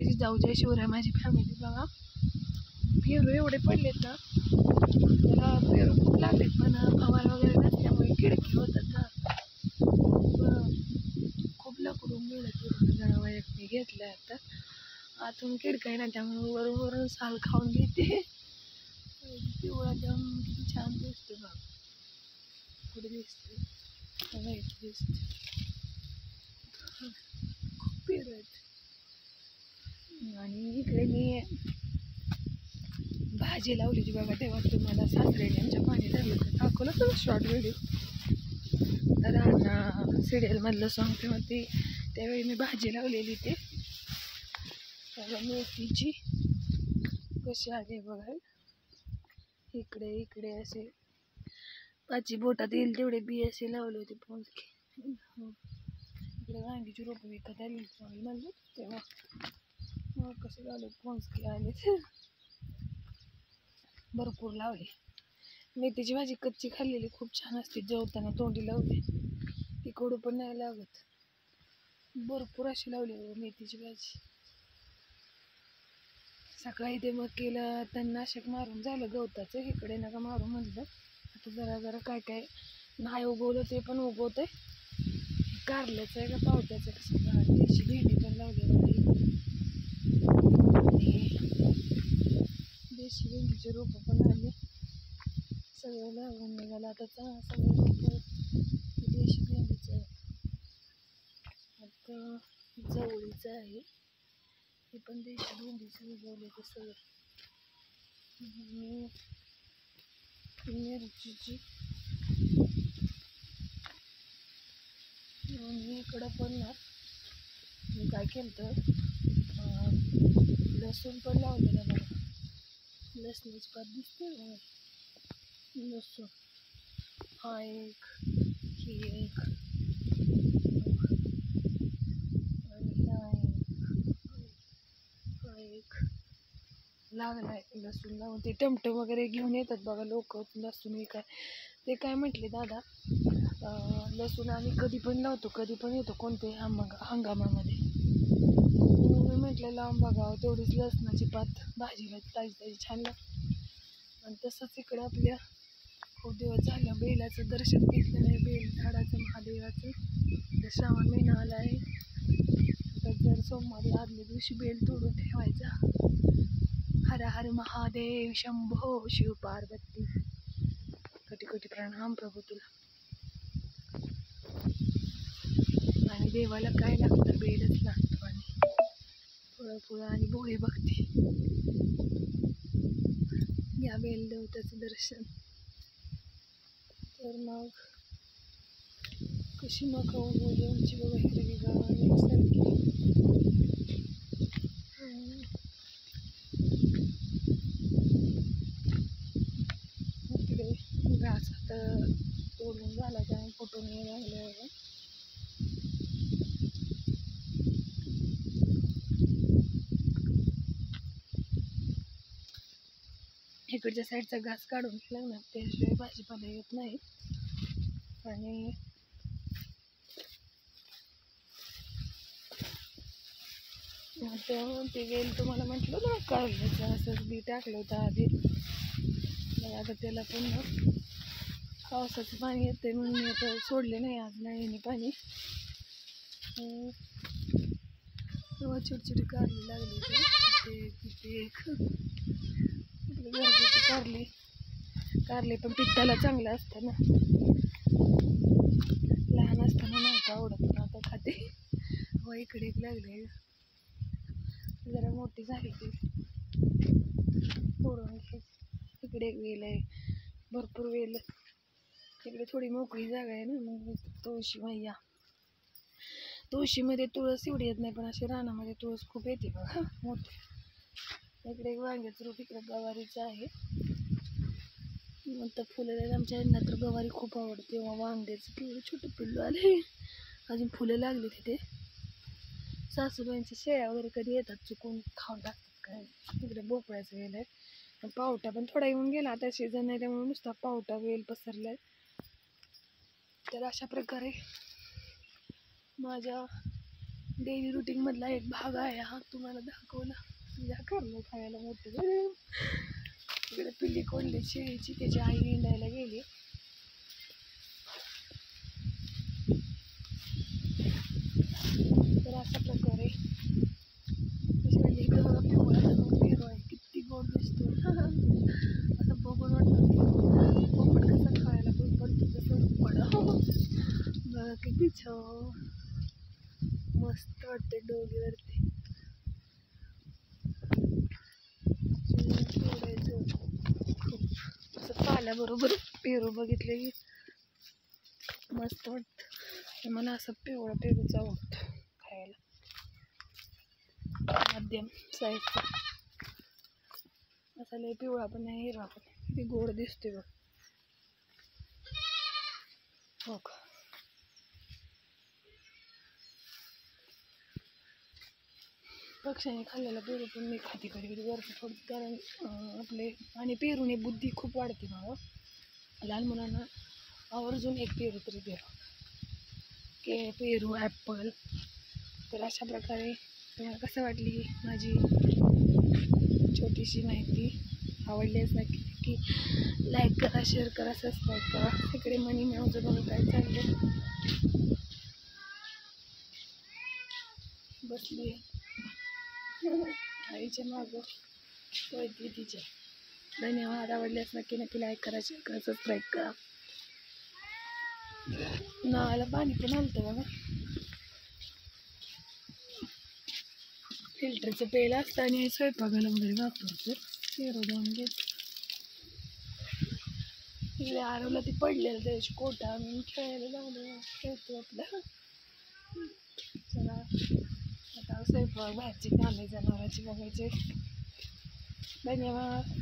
जाऊच्या शिवराय माझी फॅमिली बघा. पेरू एवढे पडलेत ना, त्याला पेरू खूप लागलेत पण फवारा वगैरे नसल्यामुळे किडकी होतात ना. खूप लाकडून मिळत पेरू जनावर घेतलं आता. आतून किडकाय ना त्यामुळे वरून वरून साल खाऊन घेते. पिवळा जाम किती छान दिसतो बघ. कुठे दिसते वाईट दिसते. खूप पेरू आहेत. आणि इकडे मी भाजी लावली होती बघा, तेव्हा तुम्हाला सासरेने आमच्या पाणी धरलं तर दाखवलं तर शॉर्ट व्हिडिओ. राणा सिरियलमधलं सॉंग तेव्हा ती त्यावेळी मी भाजी लावलेली ते मेथीची कशी आली बघा. इकडे इकडे असे पाची बोटात येईल तेवढे बी असे लावले होते पोंचके. इकडे वांगीची रोपं विकत आली म्हणलं तेव्हा मग कसं झालं पोंचके आले. भरपूर लावले. मेथीची भाजी कच्ची खाल्लेली खूप छान असते, जेवताना तोंडी लावते ती कडू पण नाही लागत. भरपूर अशी लावली मेथीची भाजी. सकाळी ते मग केलं तणनाशक मारून झालं गवताचं, इकडे नका मारू म्हणलं. आता जरा जरा काय काय नाही उगवलं ते पण उगवतंय. कारल्याचं आहे का पावट्याचं कसं बघा. देशी भेंडी पण लावली बघा. देशी भेंडीचे रोपं पण आले, सगळं लागून निघालं आता सगळं रोपं देशी भेंडीचं आहे. आता जवळीचं आहे हे पण देशी भेंडीचं उगवले ते सगळं. मिरचीची आणि इकडं पण ना मी काय केलं तर लसूण पण लावलेलं बघा. लसणीची पात दिसते ना, लसूण हा एक, ही एक आणि हा एक लागलाय लसूण लावून. ते टमटम वगैरे घेऊन येतात बघा लोक लसूण विकाय. ते काय म्हटले दादा लसूण आम्ही कधी पण लावतो कधी पण येतो कोणत्याही हंगामामध्ये. मी म्हटलं लावून बघावं तेवढीच लसणाची पात भाजीला ताजी ताजी छान लागते. आणि तसंच इकडं आपल्या खूप दिवस झालं बेलाचं दर्शन घेतलं नाही. बेल झाडाचं महादेवाचं श्रावण महिना आला आहे. तर जर सोमवारी आदल्या दिवशी बेल तोडून ठेवायचा. हर हर महादेव शंभो शिव पार्वती कटी कटी प्रणाम प्रभू तुला. आणि देवाला काय लागतं बेलच लागतो आणि फळं आणि भोळे भक्ती. या बेल देवताचं दर्शन. तर मग कशी मका उगवली आमची बघा हिरवी गाव एकसारखी. इकडे घास आता तोडून झाला त्यामुळे फुटून राहिलं आहे. इकडच्या साईडचा घास काढून घेतला ना त्याशिवाय भाजीपाला येत नाही. आणि ते वेल तुम्हाला म्हटलं ना कारल्याचं असंच बी टाकलं होतं आधी. आता त्याला पण पावसाचं पाणी येते म्हणून आता सोडले नाही आज नळीने पाणी. तेव्हा छोटी कारली लागली तिथे एक घरगुती कारले पण पित्ताला चांगलं असतं ना. लहान असताना नव्हतं आवडत पण आता खाते. व इकडे एक लागले जरा मोठी झाली की तोडून घ्यायची. इकडे एक वेल आहे भरपूर वेल. इकडे थोडी मोकळी जागा आहे ना मग तुळशी मैया. तुळशीमध्ये तुळस एवढी येत नाही पण अशी रानामध्ये तुळस खूप येते बघा मोठी. इकडे एक वांग्याचं रोप इकडे गवारीचं आहे. नंतर फुलं आमच्या यांना तर गवारी खूप आवडते. वांग्याचं पिवळं छोटं पिल्लू आले अजून फुलं लागली तिथे. सासूबाईंच्या शेळ्या वगैरे कधी येतात चुकून खाऊन टाकतात काय. इकडे भोपळ्याचं वेल आहे. पावटा पण थोडा येऊन गेला आता सीझन नाही त्यामुळे नुसता पावटा वेल पसरलाय. तर अशा प्रकारे माझ्या डेली रुटीन मधला एक भाग आहे हा, तुम्हाला दाखवला. तुझ्या करणं खायला मोठं झालं. इकडे पिल्ली कोणली शेळीची, त्याची आई हिंडायला गेली. तर अशा प्रकारे पेरू आहे, किती गोड दिसतो. असं बघून वाटतं पोपट कसा खायला पण पडतो तसं बघा किती छान मस्त वाटते डोलीवरती. खूप असं पाल्याबरोबर पेरू बघितले की मस्त वाटतं. मला असं पिवळा पेरूच आवडतो खायला, मध्यम साईजचा. असा लय पिवळा पण नाही, हिरवा पण नाही. किती गोड दिसते बघ. हो का, पक्ष्याने खाल्लेला पेरू पण मी खाते कधी कधी वरती थोडं, कारण आपले आणि पेरूने बुद्धी खूप वाढते मला. लहान मुलांना आवर्जून एक पेरू तरी द्या, पेरू ॲपल. तर अशा प्रकारे तुम्हाला कसं वाटली माझी छोटीशी माहिती? आवडलीच नक्की लाईक करा, शेअर करा, सबस्क्राईब करा. इकडे मनी मिळवचं बघा काय चाललं, बसली आईच्या मागं पळती तिच्या. धन्यवाद. आवडल्यास नक्की लाईक करा, शेअर करा, सबस्क्राईब करा. नाला पाणी पण आलतं बघा, फिल्टरचं पेलं असतं आणि स्वयंपाकाला वगैरे वापरतो. पेरू जाऊन घेत इकडे आरवला ती पडलेलं त्याची कोटा आणून खेळायला लागलं, खेळतो आपलं. चला आता स्वयंपाक बाहेरची कामे जनावरांची बघायचे. धन्यवाद.